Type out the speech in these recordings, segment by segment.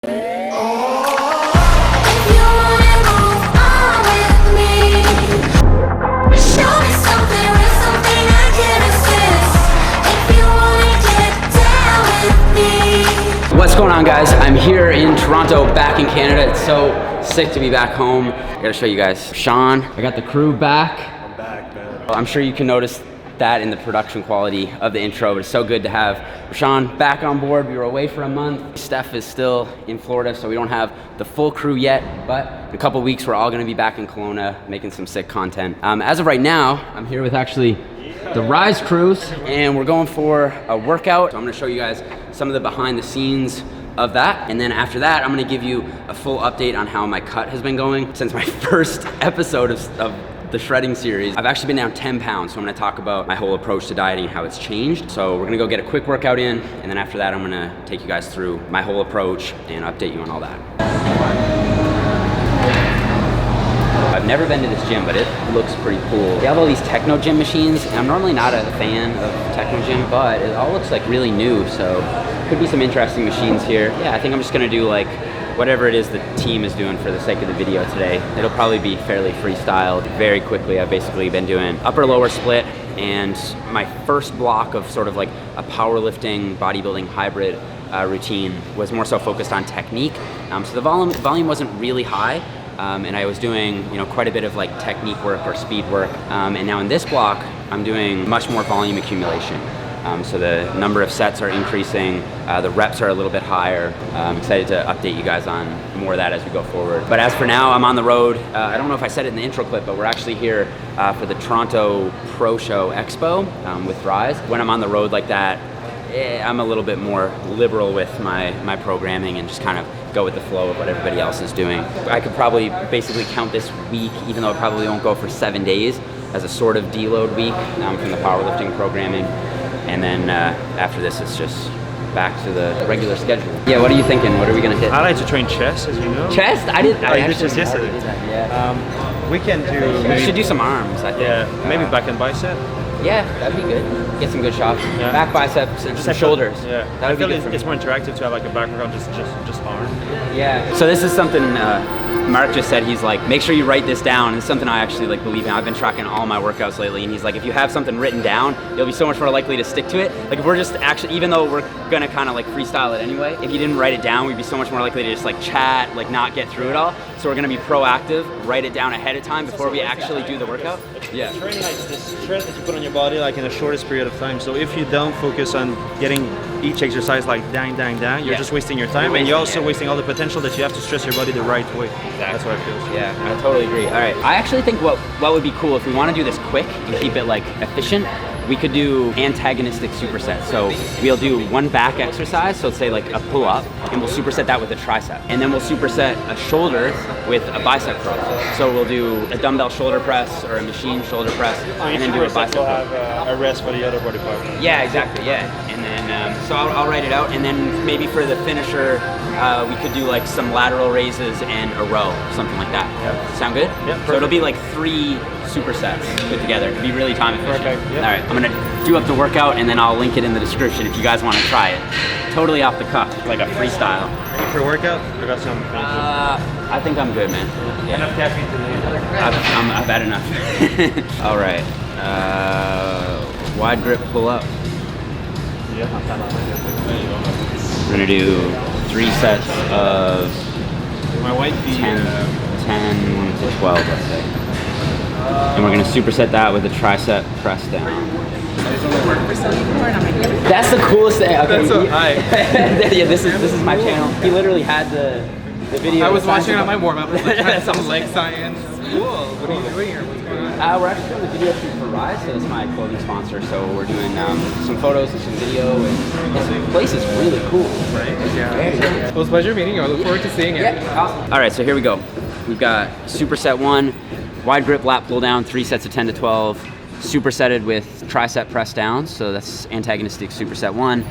What's going on, guys? I'm here in Toronto, back in Canada. It's so sick to be back home. I gotta show you guys. Rashaun, I got the crew back. I'm back, man. I'm sure you can notice that in the production quality of the intro, but it's so good to have Rashaun back on board. We were away for a month. Steph is still in Florida, so we don't have the full crew yet, but in a couple weeks, we're all gonna be back in Kelowna making some sick content. As of right now, I'm here with actually the Rise crews, and we're going for a workout. So I'm gonna show you guys some of the behind the scenes of that, and then after that, I'm gonna give you a full update on how my cut has been going since my first episode of the shredding series. I've actually been down 10 pounds, so I'm gonna talk about my whole approach to dieting and how it's changed. So we're gonna go get a quick workout in, and then after that, I'm gonna take you guys through my whole approach and update you on all that. I've never been to this gym, but it looks pretty cool. They have all these techno gym machines, and I'm normally not a fan of techno gym, but it all looks like really new, so could be some interesting machines here. Yeah, I think I'm just gonna do like whatever it is the team is doing for the sake of the video today. It'll probably be fairly freestyled. Very quickly, I've basically been doing upper-lower split, and my first block of sort of like a powerlifting, bodybuilding hybrid routine was more so focused on technique. So the volume wasn't really high, and I was doing, you know, quite a bit of like technique work or speed work. And now in this block, I'm doing much more volume accumulation. So the number of sets are increasing, the reps are a little bit higher. I'm excited to update you guys on more of that as we go forward. But as for now, I'm on the road. I don't know if I said it in the intro clip, but we're actually here for the Toronto Pro Show Expo with Rise. When I'm on the road like that, I'm a little bit more liberal with my programming and just kind of go with the flow of what everybody else is doing. I could probably basically count this week, even though it probably won't go for 7 days, as a sort of deload week from the powerlifting programming. And then after this, it's just back to the regular schedule. Yeah, what are you thinking? What are we gonna hit? I like to train chest, as you know. Chest? I did just yesterday. Did that, yeah. We can do. We should do some arms, I think. Yeah, maybe back and bicep. Yeah, that'd be good. Get some good shots. Yeah. Back biceps and some shoulders. Yeah, That'd I feel be good it's more interactive to have like a back workout, just arm. Yeah. So this is something Mark just said. He's like, make sure you write this down. And it's something I actually like believe in. I've been tracking all my workouts lately, and he's like, if you have something written down, you'll be so much more likely to stick to it. Like if we're just actually, even though we're gonna kind of like freestyle it anyway, if you didn't write it down, we'd be so much more likely to just like chat, like not get through it all. So we're gonna be proactive, write it down ahead of time before we actually do the workout. Yeah. Training like the stress that you put on your body like in the shortest period of time. So if you don't focus on getting each exercise like dang, you're just wasting your time, and you're also wasting all the potential that you have to stress your body the right way. Exactly. That's what I feel. Yeah, I totally agree. All right, I actually think what would be cool if we want to do this quick and keep it like efficient, we could do antagonistic supersets. So we'll do one back exercise, so let's say like a pull-up, and we'll superset that with a tricep. And then we'll superset a shoulder with a bicep curl. So we'll do a dumbbell shoulder press or a machine shoulder press, and then do a bicep curl. We'll have a rest for the other body part. Yeah, exactly, yeah. And then, so I'll write it out, and then maybe for the finisher, we could do like some lateral raises and a row, something like that. Yep. Sound good? Yeah. So it'll be like 3 supersets put together. It'll be really time efficient. Perfect. Yep. All right, I'm gonna do up the workout, and then I'll link it in the description if you guys want to try it. Totally off the cuff, like a freestyle. Ready for workout? I got some. I think I'm good, man. Yeah. Enough caffeine today. I've had enough. All right. Wide grip pull up. We're gonna do 3 sets of 10 to 12, let's say. And we're gonna superset that with a tricep press down. That's the coolest thing. Okay. That's so high. Yeah, this is my channel. He literally had the video. I was watching it on my warm-up. I was like, That's some leg science. Cool. What are you doing here? What's going on? We're actually doing a video shoot for Rise, so it's my clothing sponsor. So we're doing some photos and some video, and this place is really cool. Right? Yeah. Well, it was a pleasure meeting you. I look forward to seeing it. Yeah, awesome. All right, so here we go. We've got superset 1, wide grip lat pull down, 3 sets of 10 to 12, supersetted with tricep press down. So that's antagonistic superset 1.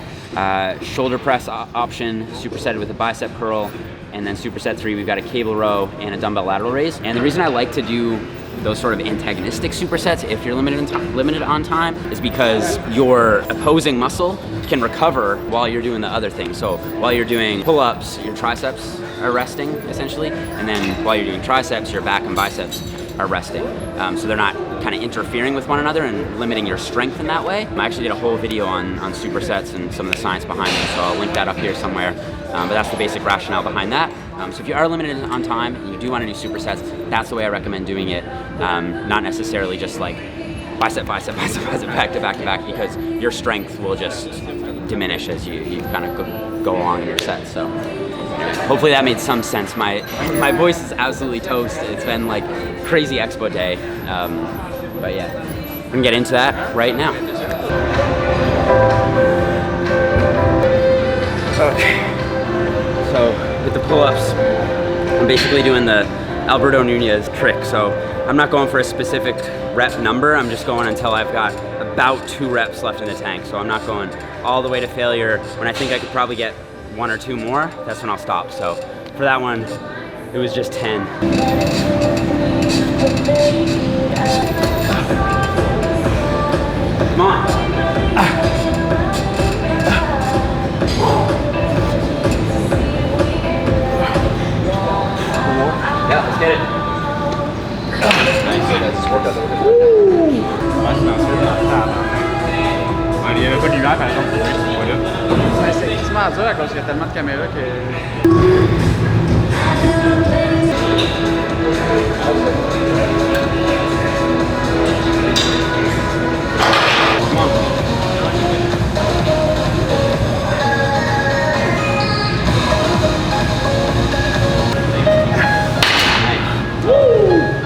Shoulder press option, supersetted with a bicep curl. And then superset 3, we've got a cable row and a dumbbell lateral raise. And the reason I like to do those sort of antagonistic supersets, if you're limited on time, is because your opposing muscle can recover while you're doing the other thing. So while you're doing pull-ups, your triceps are resting, essentially, and then while you're doing triceps, your back and biceps are resting. So they're not kind of interfering with one another and limiting your strength in that way. I actually did a whole video on supersets and some of the science behind them, so I'll link that up here somewhere. But that's the basic rationale behind that. So if you are limited on time and you do want to do supersets, that's the way I recommend doing it. Not necessarily just like bicep, bicep, bicep, bicep, back to back to back, because your strength will just diminish as you kind of go along in your set. So hopefully that made some sense. My voice is absolutely toast. It's been like crazy expo day. But yeah, we're gonna get into that right now. Okay. So with the pull-ups, I'm basically doing the Alberto Nunez trick. So I'm not going for a specific rep number. I'm just going until I've got about 2 reps left in the tank. So I'm not going all the way to failure. When I think I could probably get 1 or 2 more, that's when I'll stop. So for that one, it was just 10. Come on. Yeah, let's get it. Il y avait pas de lumière par exemple pour ce point-là. C'est extrêmement dur à cause qu'il y a tellement de caméras que.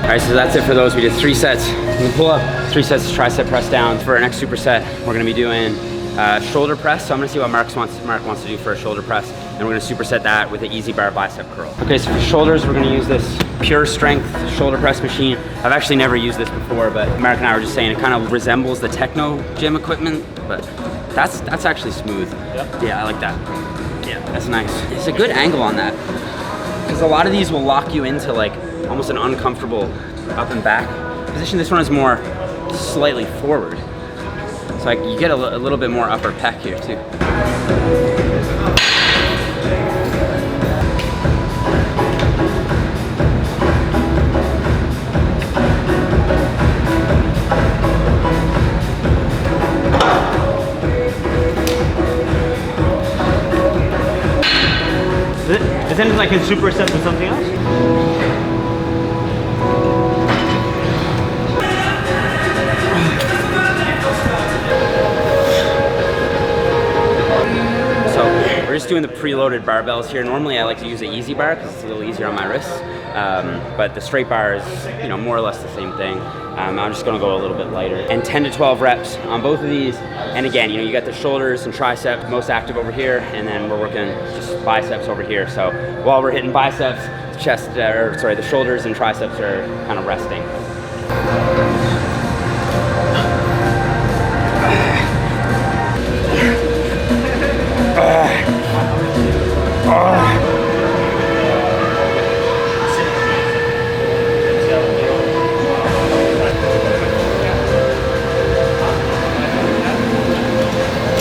All right, so that's it for those. We did 3 sets in the pull-up, 3 sets of tricep press down. For our next superset, we're gonna be doing shoulder press. So I'm gonna see what Mark wants to do for a shoulder press, and we're gonna superset that with an easy bar bicep curl. Okay, so for shoulders, we're gonna use this pure strength shoulder press machine. I've actually never used this before, but Mark and I were just saying it kind of resembles the techno gym equipment, but that's actually smooth. Yep. Yeah, I like that. Yeah, that's nice. It's a good angle on that, because a lot of these will lock you into like almost an uncomfortable up and back position. This one is more slightly forward. So like you get a little bit more upper pec here too. Is it like a superset with something else? We're just doing the preloaded barbells here. Normally I like to use the easy bar because it's a little easier on my wrists, but the straight bar is, you know, more or less the same thing. I'm just gonna go a little bit lighter. And 10 to 12 reps on both of these. And again, you know, you got the shoulders and tricep most active over here, and then we're working just biceps over here. So while we're hitting biceps, the shoulders and triceps are kind of resting.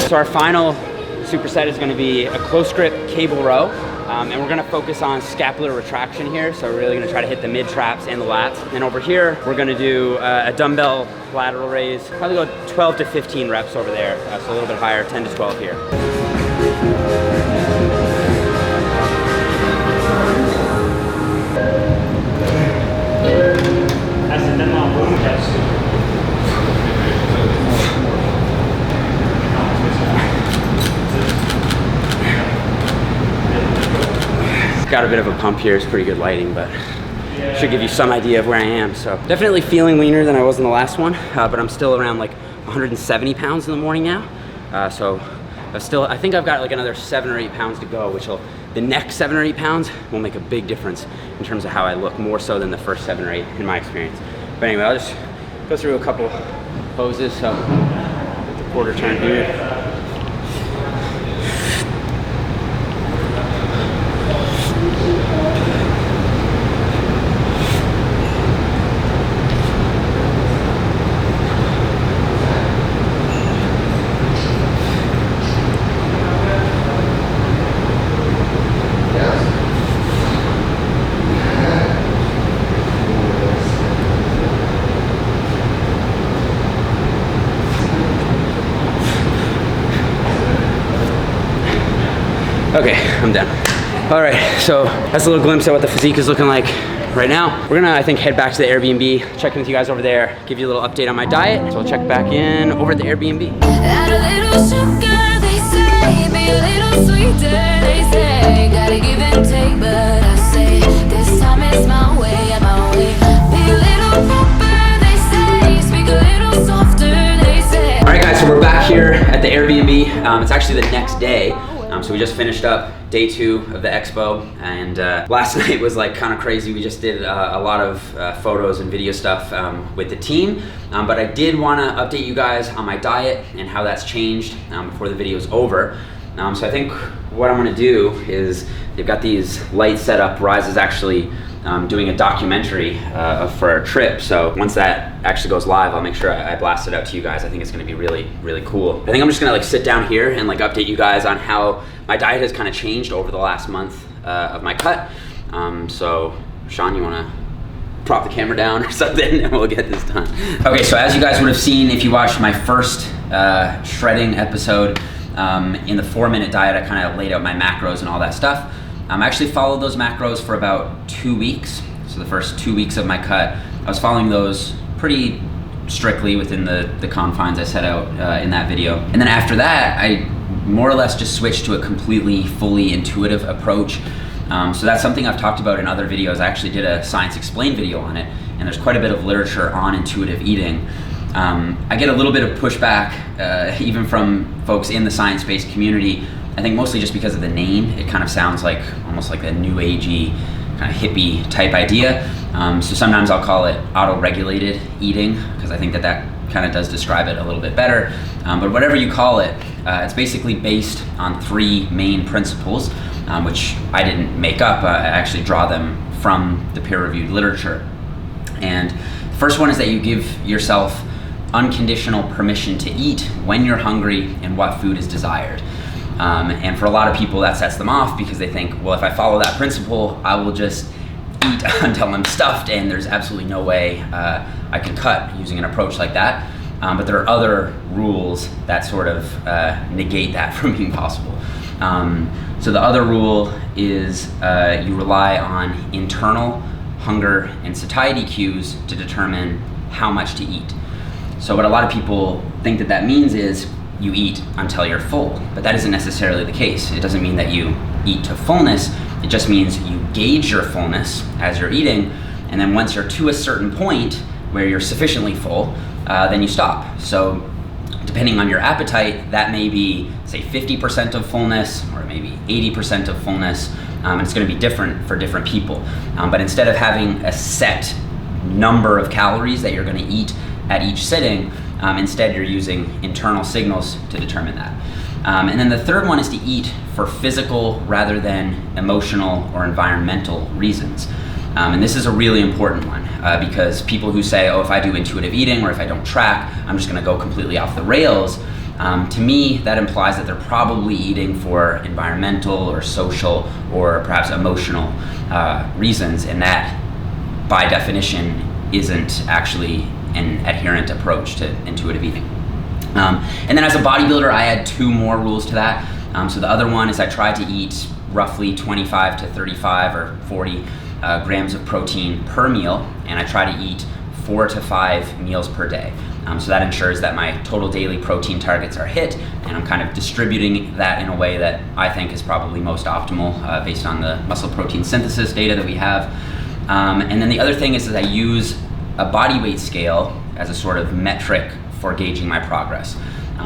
So our final superset is going to be a close grip cable row, and we're going to focus on scapular retraction here. So we're really going to try to hit the mid traps and the lats. And over here, we're going to do a dumbbell lateral raise. Probably go 12 to 15 reps over there, so a little bit higher, 10 to 12 here. Got a bit of a pump here. It's pretty good lighting, but should give you some idea of where I am. So definitely feeling leaner than I was in the last one, but I'm still around like 170 pounds in the morning now. So I think I've got like another 7 or 8 pounds to go, which the next 7 or 8 pounds will make a big difference in terms of how I look, more so than the first 7 or 8 in my experience. But anyway, I'll just go through a couple poses. So the quarter turn here. Okay, I'm done. All right, so that's a little glimpse at what the physique is looking like right now. We're gonna, I think, head back to the Airbnb, check in with you guys over there, give you a little update on my diet. So we'll check back in over at the Airbnb. Add a little sugar, they say, be a little sweeter, they say. Gotta give and take, but I say, this time it's my way, my way. Be a little proper, they say, speak a little softer, they say. All right, guys, so we're back here at the Airbnb. It's actually the next day. So we just finished up day 2 of the expo, and last night was like kind of crazy. We just did a lot of photos and video stuff with the team, but I did want to update you guys on my diet and how that's changed before the video is over. So I think what I'm going to do is, they've got these lights set up. Rise is actually doing a documentary for our trip. So once that actually goes live, I'll make sure I blast it out to you guys. I think it's gonna be really, really cool. I think I'm just gonna like sit down here and like update you guys on how my diet has kind of changed over the last month of my cut. So Sean, you wanna prop the camera down or something and we'll get this done. Okay, so as you guys would have seen if you watched my first shredding episode, in the 4-minute diet, I kind of laid out my macros and all that stuff. I actually followed those macros for about 2 weeks. So the first 2 weeks of my cut, I was following those pretty strictly within the confines I set out in that video. And then after that, I more or less just switched to a completely, fully intuitive approach. So that's something I've talked about in other videos. I actually did a Science Explained video on it, and there's quite a bit of literature on intuitive eating. I get a little bit of pushback, even from folks in the science-based community. I think mostly just because of the name. It kind of sounds like almost like a new agey, kind of hippie type idea. So sometimes I'll call it auto-regulated eating, because I think that kind of does describe it a little bit better. But whatever you call it, it's basically based on 3 main principles, which I didn't make up. I actually draw them from the peer-reviewed literature. And the first one is that you give yourself unconditional permission to eat when you're hungry and what food is desired. And for a lot of people that sets them off, because they think, well, if I follow that principle, I will just eat until I'm stuffed, and there's absolutely no way I can cut using an approach like that. But there are other rules that sort of negate that from being possible. So the other rule is you rely on internal hunger and satiety cues to determine how much to eat. So what a lot of people think that means is you eat until you're full, but that isn't necessarily the case. It doesn't mean that you eat to fullness. It just means you gauge your fullness as you're eating, and then once you're to a certain point where you're sufficiently full, then you stop. So depending on your appetite, that may be, say, 50% of fullness, or maybe 80% of fullness, and it's gonna be different for different people. But instead of having a set number of calories that you're gonna eat at each sitting, instead you're using internal signals to determine that. And then the third one is to eat for physical rather than emotional or environmental reasons. And this is a really important one because people who say, oh, if I do intuitive eating or if I don't track, I'm just gonna go completely off the rails. To me, that implies that they're probably eating for environmental or social or perhaps emotional reasons, and that by definition isn't actually an adherent approach to intuitive eating. And then as a bodybuilder, I add 2 more rules to that. So the other one is I try to eat roughly 25 to 35 or 40 grams of protein per meal, and I try to eat 4 to 5 meals per day. So that ensures that my total daily protein targets are hit, and I'm kind of distributing that in a way that I think is probably most optimal based on the muscle protein synthesis data that we have. And then the other thing is that I use a body weight scale as a sort of metric for gauging my progress.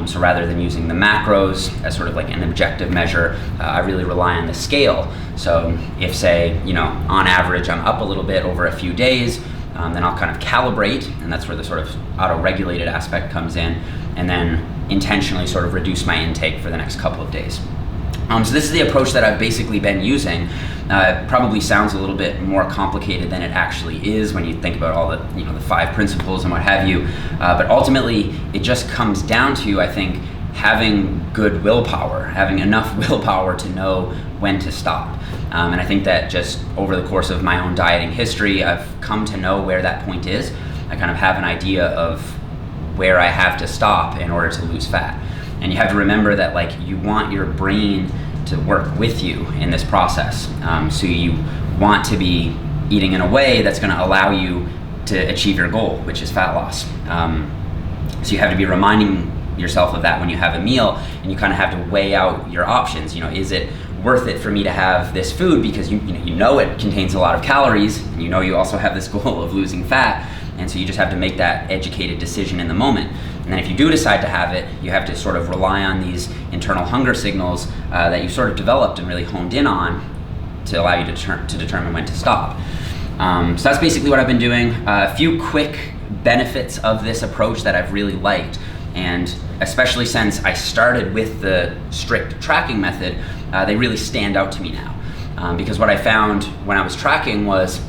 So rather than using the macros as sort of like an objective measure, I really rely on the scale. So if, say, on average I'm up a little bit over a few days, then I'll kind of calibrate, and that's where the sort of auto-regulated aspect comes in, and then intentionally sort of reduce my intake for the next couple of days. So this is the approach that I've basically been using. It probably sounds a little bit more complicated than it actually is when you think about all the, the 5 principles and what have you. But ultimately, it just comes down to, I think, having good willpower, having enough willpower to know when to stop. And I think that just over the course of my own dieting history, I've come to know where that point is. I kind of have an idea of where I have to stop in order to lose fat. And you have to remember that, like, you want your brain to work with you in this process. So you want to be eating in a way that's going to allow you to achieve your goal, which is fat loss. So you have to be reminding yourself of that when you have a meal, and you kind of have to weigh out your options. You know, is it worth it for me to have this food because you know it contains a lot of calories, and you know you also have this goal of losing fat, and so you just have to make that educated decision in the moment. And then if you do decide to have it, you have to sort of rely on these internal hunger signals that you sort of developed and really honed in on to allow you to determine when to stop. So that's basically what I've been doing. A few quick benefits of this approach that I've really liked, and especially since I started with the strict tracking method, they really stand out to me now. Because what I found when I was tracking was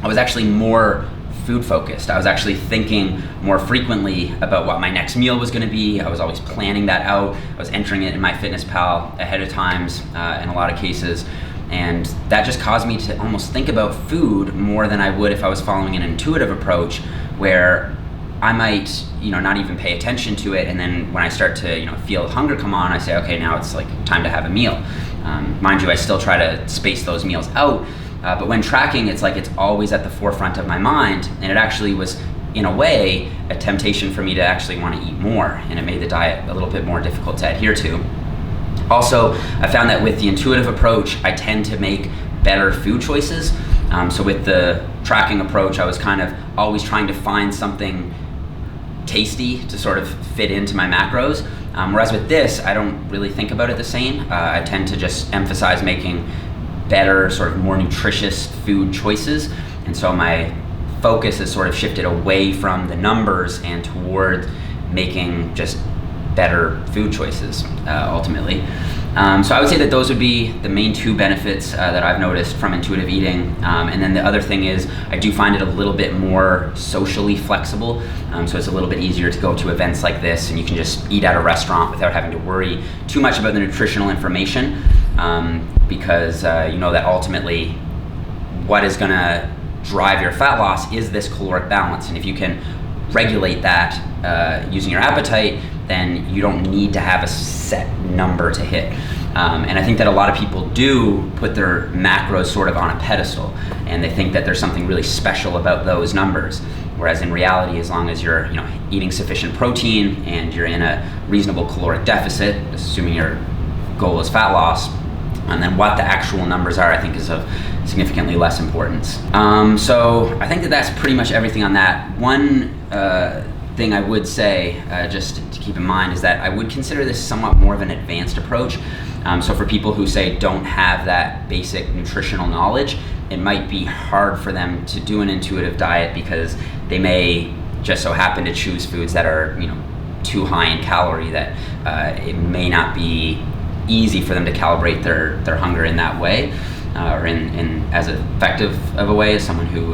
I was actually more food focused. I was actually thinking more frequently about what my next meal was going to be. I was always planning that out. I was entering it in MyFitnessPal ahead of times in a lot of cases. And that just caused me to almost think about food more than I would if I was following an intuitive approach, where I might, not even pay attention to it, and then when I start to, feel hunger come on, I say, okay, now it's like time to have a meal. Mind you, I still try to space those meals out, but when tracking, it's like it's always at the forefront of my mind, and it actually was, in a way, a temptation for me to actually want to eat more, and it made the diet a little bit more difficult to adhere to. Also, I found that with the intuitive approach, I tend to make better food choices. So with the tracking approach, I was kind of always trying to find something tasty to sort of fit into my macros. Whereas with this, I don't really think about it the same. I tend to just emphasize making better, sort of more nutritious food choices. And so my focus has sort of shifted away from the numbers and toward making just better food choices, ultimately. So I would say that those would be the main two benefits that I've noticed from intuitive eating. And then the other thing is I do find it a little bit more socially flexible. So it's a little bit easier to go to events like this, and you can just eat at a restaurant without having to worry too much about the nutritional information, because you know that ultimately what is going to drive your fat loss is this caloric balance. And if you can regulate that using your appetite, then you don't need to have a set number to hit. And I think that a lot of people do put their macros sort of on a pedestal, and they think that there's something really special about those numbers. Whereas in reality, as long as you're eating sufficient protein and you're in a reasonable caloric deficit, assuming your goal is fat loss, and then what the actual numbers are, I think is of significantly less importance. So I think that that's pretty much everything on that. One thing I would say, just to keep in mind, is that I would consider this somewhat more of an advanced approach. So for people who say don't have that basic nutritional knowledge, it might be hard for them to do an intuitive diet because they may just so happen to choose foods that are too high in calorie, that it may not be easy for them to calibrate their hunger in that way, or in as effective of a way as someone who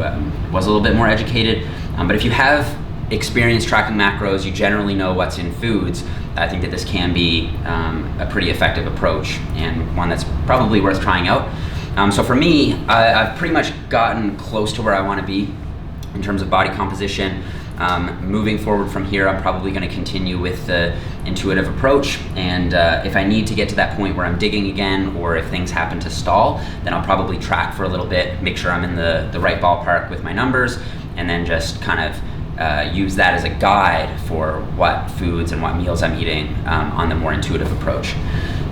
was a little bit more educated. But if you have experience tracking macros, you generally know what's in foods, I think that this can be a pretty effective approach, and one that's probably worth trying out. So for me, I've pretty much gotten close to where I want to be in terms of body composition. Moving forward from here, I'm probably going to continue with the intuitive approach, and if I need to get to that point where I'm digging again, or if things happen to stall, then I'll probably track for a little bit, make sure I'm in the right ballpark with my numbers, and then just kind of use that as a guide for what foods and what meals I'm eating on the more intuitive approach.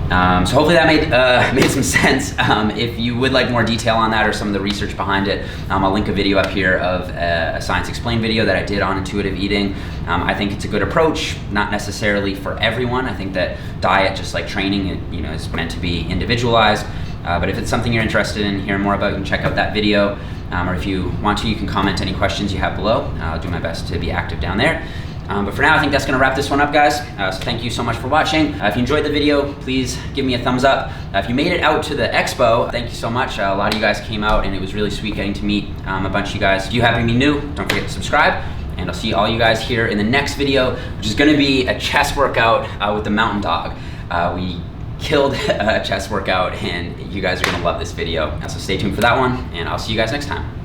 So hopefully that made some sense. If you would like more detail on that or some of the research behind it, I'll link a video up here of a Science Explained video that I did on intuitive eating. I think it's a good approach, not necessarily for everyone. I think that diet, just like training, is meant to be individualized. But if it's something you're interested in hearing more about, you can check out that video. Or if you want to, you can comment any questions you have below. I'll do my best to be active down there. But for now, I think that's going to wrap this one up, guys. So thank you so much for watching. If you enjoyed the video, please give me a thumbs up. If you made it out to the expo, thank you so much. A lot of you guys came out, and it was really sweet getting to meet a bunch of you guys. If you happen to be new, don't forget to subscribe. And I'll see all you guys here in the next video, which is going to be a chest workout with the Mountain Dog. We killed a chest workout, and you guys are going to love this video. So stay tuned for that one, and I'll see you guys next time.